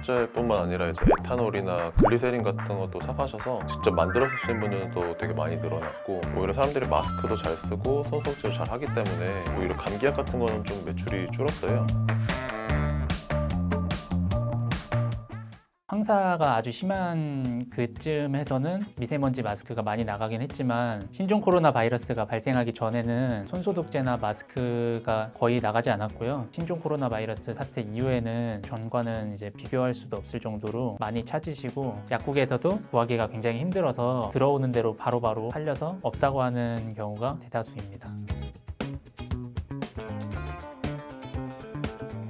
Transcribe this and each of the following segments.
소독제뿐만 아니라 이제 에탄올이나 글리세린 같은 것도 사가셔서 직접 만들어 쓰시는 분들도 되게 많이 늘어났고, 오히려 사람들이 마스크도 잘 쓰고 손 소독제도 잘 하기 때문에 오히려 감기약 같은 거는 좀 매출이 줄었어요. 황사가 아주 심한 그쯤에서는 미세먼지 마스크가 많이 나가긴 했지만, 신종 코로나 바이러스가 발생하기 전에는 손소독제나 마스크가 거의 나가지 않았고요. 신종 코로나 바이러스 사태 이후에는 전과는 이제 비교할 수도 없을 정도로 많이 찾으시고, 약국에서도 구하기가 굉장히 힘들어서 들어오는 대로 바로바로 팔려서 없다고 하는 경우가 대다수입니다.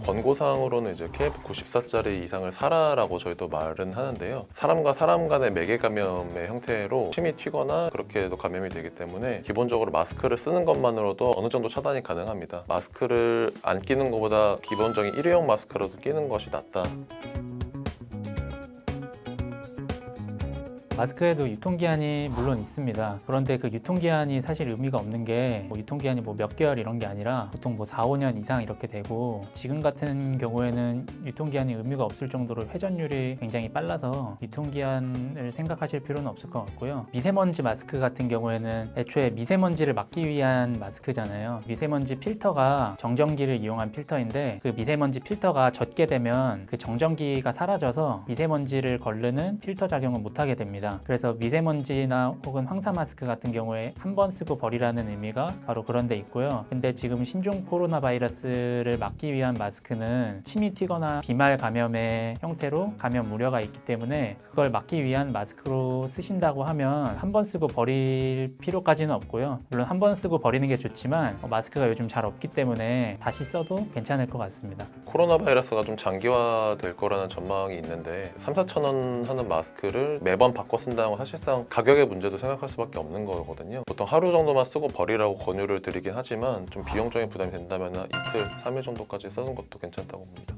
권고사항으로는 이제 KF94짜리 이상을 사라라고 저희도 말은 하는데요. 사람과 사람 간의 매개 감염의 형태로 침이 튀거나 그렇게도 감염이 되기 때문에 기본적으로 마스크를 쓰는 것만으로도 어느 정도 차단이 가능합니다. 마스크를 안 끼는 것보다 기본적인 일회용 마스크라도 끼는 것이 낫다. 마스크에도 유통기한이 물론 있습니다. 그런데 그 유통기한이 사실 의미가 없는 게, 유통기한이 몇 개월 이런 게 아니라 보통 4, 5년 이상 이렇게 되고, 지금 같은 경우에는 유통기한이 의미가 없을 정도로 회전율이 굉장히 빨라서 유통기한을 생각하실 필요는 없을 것 같고요. 미세먼지 마스크 같은 경우에는 애초에 미세먼지를 막기 위한 마스크잖아요. 미세먼지 필터가 정전기를 이용한 필터인데, 그 미세먼지 필터가 젖게 되면 그 정전기가 사라져서 미세먼지를 거르는 필터 작용을 못하게 됩니다. 그래서 미세먼지나 혹은 황사 마스크 같은 경우에 한 번 쓰고 버리라는 의미가 바로 그런 데 있고요. 근데 지금 신종 코로나 바이러스를 막기 위한 마스크는 침이 튀거나 비말 감염의 형태로 감염 우려가 있기 때문에 그걸 막기 위한 마스크로 쓰신다고 하면 한 번 쓰고 버릴 필요까지는 없고요. 물론 한 번 쓰고 버리는 게 좋지만 마스크가 요즘 잘 없기 때문에 다시 써도 괜찮을 것 같습니다. 코로나 바이러스가 좀 장기화될 거라는 전망이 있는데 3, 4천 원 하는 마스크를 매번 바꿔 쓴다는 건 사실상 가격의 문제도 생각할 수밖에 없는 거거든요. 보통 하루 정도만 쓰고 버리라고 권유를 드리긴 하지만 좀 비용적인 부담이 된다면 이틀, 3일 정도까지 쓰는 것도 괜찮다고 봅니다.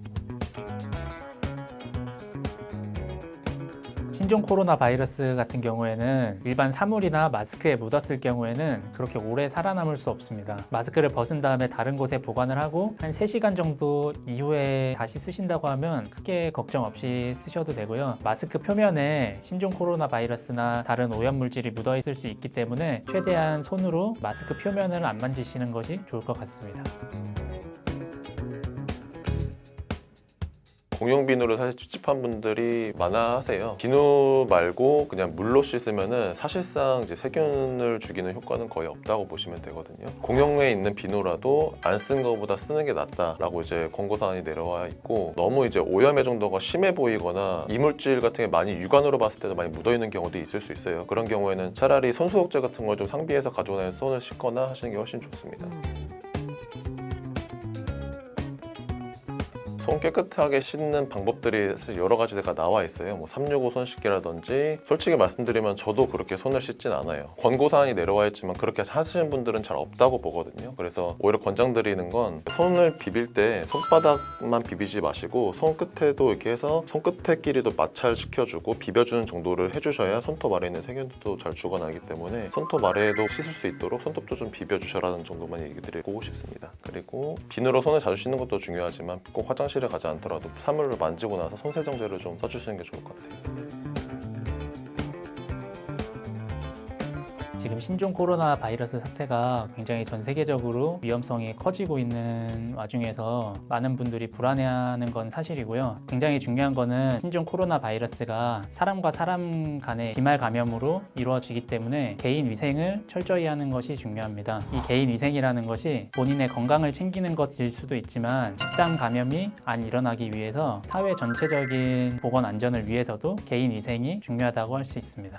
신종 코로나 바이러스 같은 경우에는 일반 사물이나 마스크에 묻었을 경우에는 그렇게 오래 살아남을 수 없습니다. 마스크를 벗은 다음에 다른 곳에 보관을 하고 한 3시간 정도 이후에 다시 쓰신다고 하면 크게 걱정 없이 쓰셔도 되고요. 마스크 표면에 신종 코로나 바이러스나 다른 오염물질이 묻어 있을 수 있기 때문에 최대한 손으로 마스크 표면을 안 만지시는 것이 좋을 것 같습니다. 공용 비누를 사실 찝찝한 분들이 많아 하세요. 비누 말고 그냥 물로 씻으면은 사실상 이제 세균을 죽이는 효과는 거의 없다고 보시면 되거든요. 공용에 있는 비누라도 안 쓴 것보다 쓰는 게 낫다라고 이제 권고사항이 내려와 있고, 너무 이제 오염의 정도가 심해 보이거나 이물질 같은 게 많이 육안으로 봤을 때도 많이 묻어 있는 경우도 있을 수 있어요. 그런 경우에는 차라리 손소독제 같은 걸 좀 상비해서 가져오는 손을 씻거나 하시는 게 훨씬 좋습니다. 손 깨끗하게 씻는 방법들이 사실 여러 가지가 나와 있어요. 365 손 씻기라든지, 솔직히 말씀드리면 저도 그렇게 손을 씻진 않아요. 권고사항이 내려와 있지만 그렇게 하시는 분들은 잘 없다고 보거든요. 그래서 오히려 권장드리는 건 손을 비빌 때 손바닥만 비비지 마시고 손끝에도 이렇게 해서 손끝에끼리도 마찰시켜주고 비벼주는 정도를 해주셔야 손톱 아래에 있는 세균도 잘 죽어나기 때문에 손톱 아래에도 씻을 수 있도록 손톱도 좀 비벼주셔라는 정도만 얘기 드리고 싶습니다. 그리고 비누로 손을 자주 씻는 것도 중요하지만 꼭 화장실에 가지 않더라도 사물을 만지고 나서 손세정제를 좀 써주시는 게 좋을 것 같아요. 지금 신종 코로나 바이러스 사태가 굉장히 전 세계적으로 위험성이 커지고 있는 와중에서 많은 분들이 불안해하는 건 사실이고요. 굉장히 중요한 거는 신종 코로나 바이러스가 사람과 사람 간의 비말 감염으로 이루어지기 때문에 개인 위생을 철저히 하는 것이 중요합니다. 이 개인 위생이라는 것이 본인의 건강을 챙기는 것일 수도 있지만, 집단 감염이 안 일어나기 위해서 사회 전체적인 보건 안전을 위해서도 개인 위생이 중요하다고 할 수 있습니다.